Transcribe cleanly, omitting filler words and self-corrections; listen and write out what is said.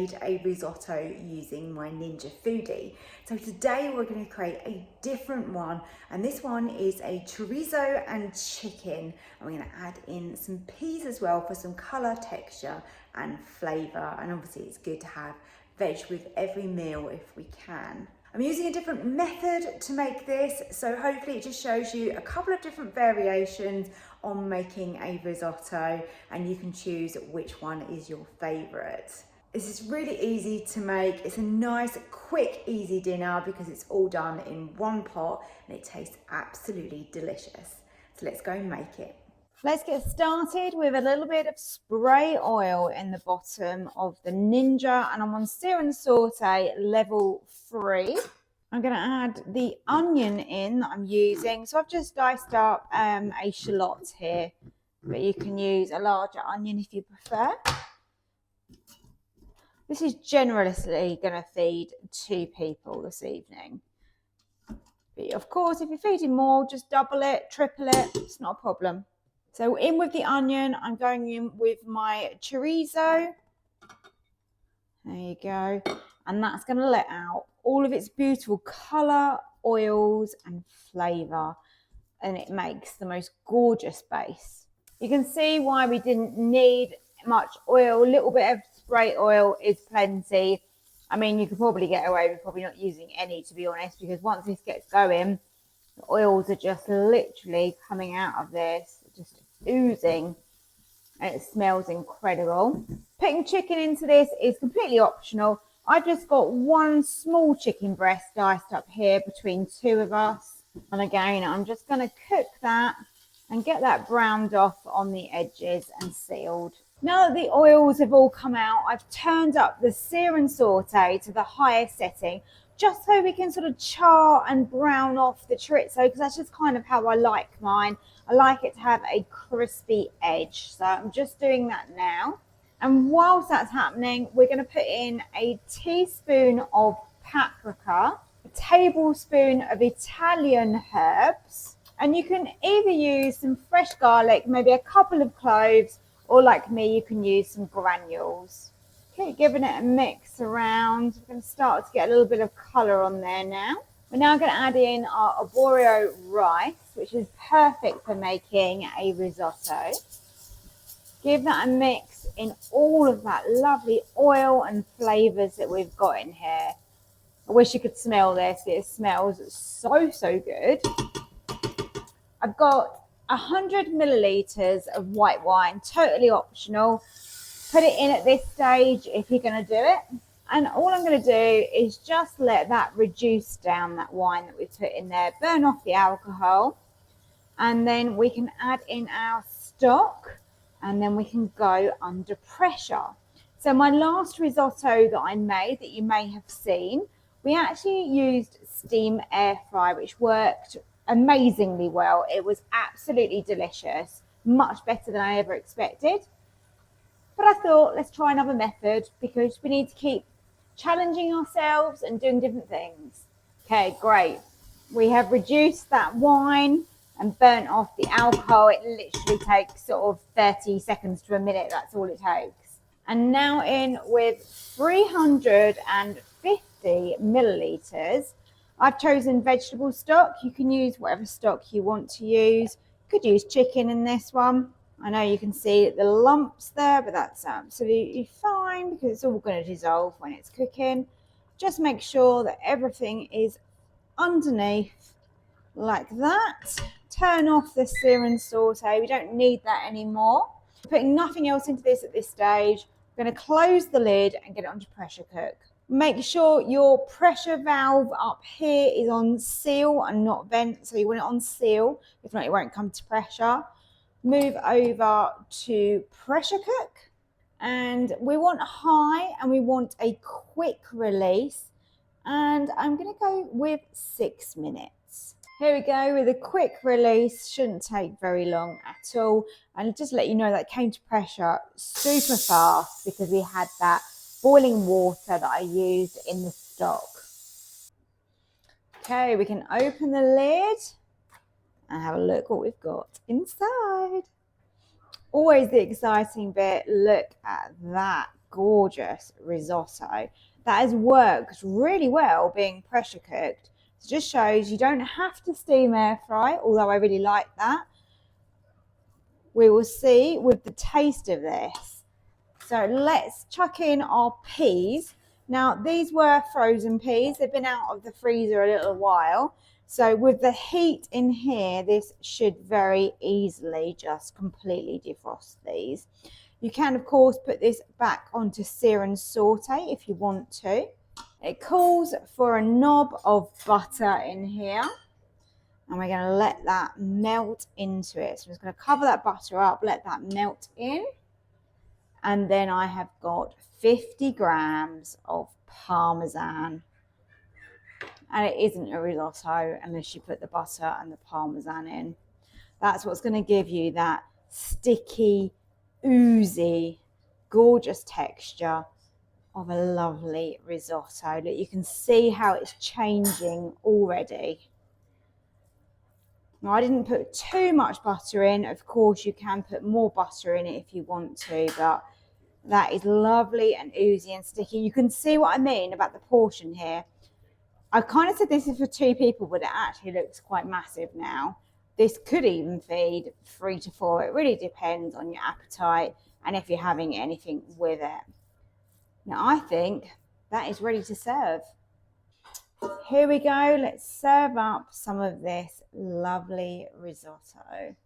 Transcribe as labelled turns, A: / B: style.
A: made a risotto using my Ninja Foodi. So today we're going to create a different one, and this one is a chorizo and chicken. And we're going to add in some peas as well for some colour, texture and flavour. And obviously it's good to have veg with every meal if we can. I'm using a different method to make this, so hopefully it just shows you a couple of different variations on making a risotto, and you can choose which one is your favourite. This is really easy to make. It's a nice, quick, easy dinner because it's all done in one pot and it tastes absolutely delicious. So let's go and make it.
B: Let's get started with a little bit of spray oil in the bottom of the Ninja, and I'm on sear and saute level 3. I'm going to add the onion in that I'm using. So I've just diced up a shallot here, but you can use a larger onion if you prefer. This is generously going to feed 2 people this evening. But of course, if you're feeding more, just double it, triple it, it's not a problem. So in with the onion, I'm going in with my chorizo. There you go. And that's going to let out all of its beautiful colour, oils and flavour. And it makes the most gorgeous base. You can see why we didn't need much oil. A little bit of spray oil is plenty. I mean, you could probably get away with probably not using any, to be honest, because once this gets going, the oils are just literally coming out of this, just oozing, and it smells incredible. Putting chicken into this is completely optional. I've just got 1 small chicken breast diced up here between 2 of us. And again, I'm just going to cook that and get that browned off on the edges and sealed. Now that the oils have all come out, I've turned up the sear and saute to the highest setting, just so we can sort of char and brown off the chorizo, because that's just kind of how I like mine. I like it to have a crispy edge. So I'm just doing that now. And whilst that's happening, we're going to put in a teaspoon of paprika, a tablespoon of Italian herbs, and you can either use some fresh garlic, maybe a couple of cloves, or like me, you can use some granules. Okay, giving it a mix around. We're going to start to get a little bit of colour on there now. We're now going to add in our arborio rice, which is perfect for making a risotto. Give that a mix in all of that lovely oil and flavours that we've got in here. I wish you could smell this. It smells so good. I've got 100 millilitres of white wine, totally optional. Put it in at this stage if you're going to do it. And all I'm going to do is just let that reduce down, that wine that we put in there, burn off the alcohol. And then we can add in our stock, and then we can go under pressure. So my last risotto that I made that you may have seen, we actually used steam air fry, which worked amazingly well. It was absolutely delicious, much better than I ever expected. But I thought, let's try another method, because we need to keep challenging ourselves and doing different things. Okay, great. We have reduced that wine and burnt off the alcohol. It literally takes sort of 30 seconds to a minute. That's all it takes. And now in with 350 millilitres. I've chosen vegetable stock. You can use whatever stock you want to use. You could use chicken in this one. I know you can see the lumps there, but that's absolutely fine because it's all going to dissolve when it's cooking. Just make sure that everything is underneath like that. Turn off the sear and saute. We don't need that anymore. Putting nothing else into this at this stage. I'm going to close the lid and get it onto pressure cook. Make sure your pressure valve up here is on seal and not vent. So you want it on seal. If not, it won't come to pressure. Move over to pressure cook, and we want high and we want a quick release, and I'm going to go with 6 minutes. Here we go with a quick release. Shouldn't take very long at all, and just let you know that came to pressure super fast because we had that boiling water that I used in the stock. Okay, we can open the lid and have a look what we've got inside. Always the exciting bit. Look at that. gorgeous risotto that has worked really well being pressure cooked. It just shows you don't have to steam air fry, although I really like that. We will see with the taste of this. So let's chuck in our peas. Now, these were frozen peas. They've been out of the freezer a little while. So with the heat in here, this should very easily just completely defrost these. You can, of course, put this back onto sear and saute if you want to. It calls for a knob of butter in here. And we're going to let that melt into it. So I'm just going to cover that butter up, let that melt in. And then I have got 50 grams of parmesan. And it isn't a risotto unless you put the butter and the parmesan in. That's what's going to give you that sticky, oozy, gorgeous texture of a lovely risotto. Look, you can see how it's changing already. Now, I didn't put too much butter in. Of course, you can put more butter in it if you want to, but that is lovely and oozy and sticky. You can see what I mean about the portion here. I kind of said this is for 2 people, but it actually looks quite massive now. This could even feed 3 to 4. It really depends on your appetite and if you're having anything with it. Now, I think that is ready to serve. Here we go. Let's serve up some of this lovely risotto.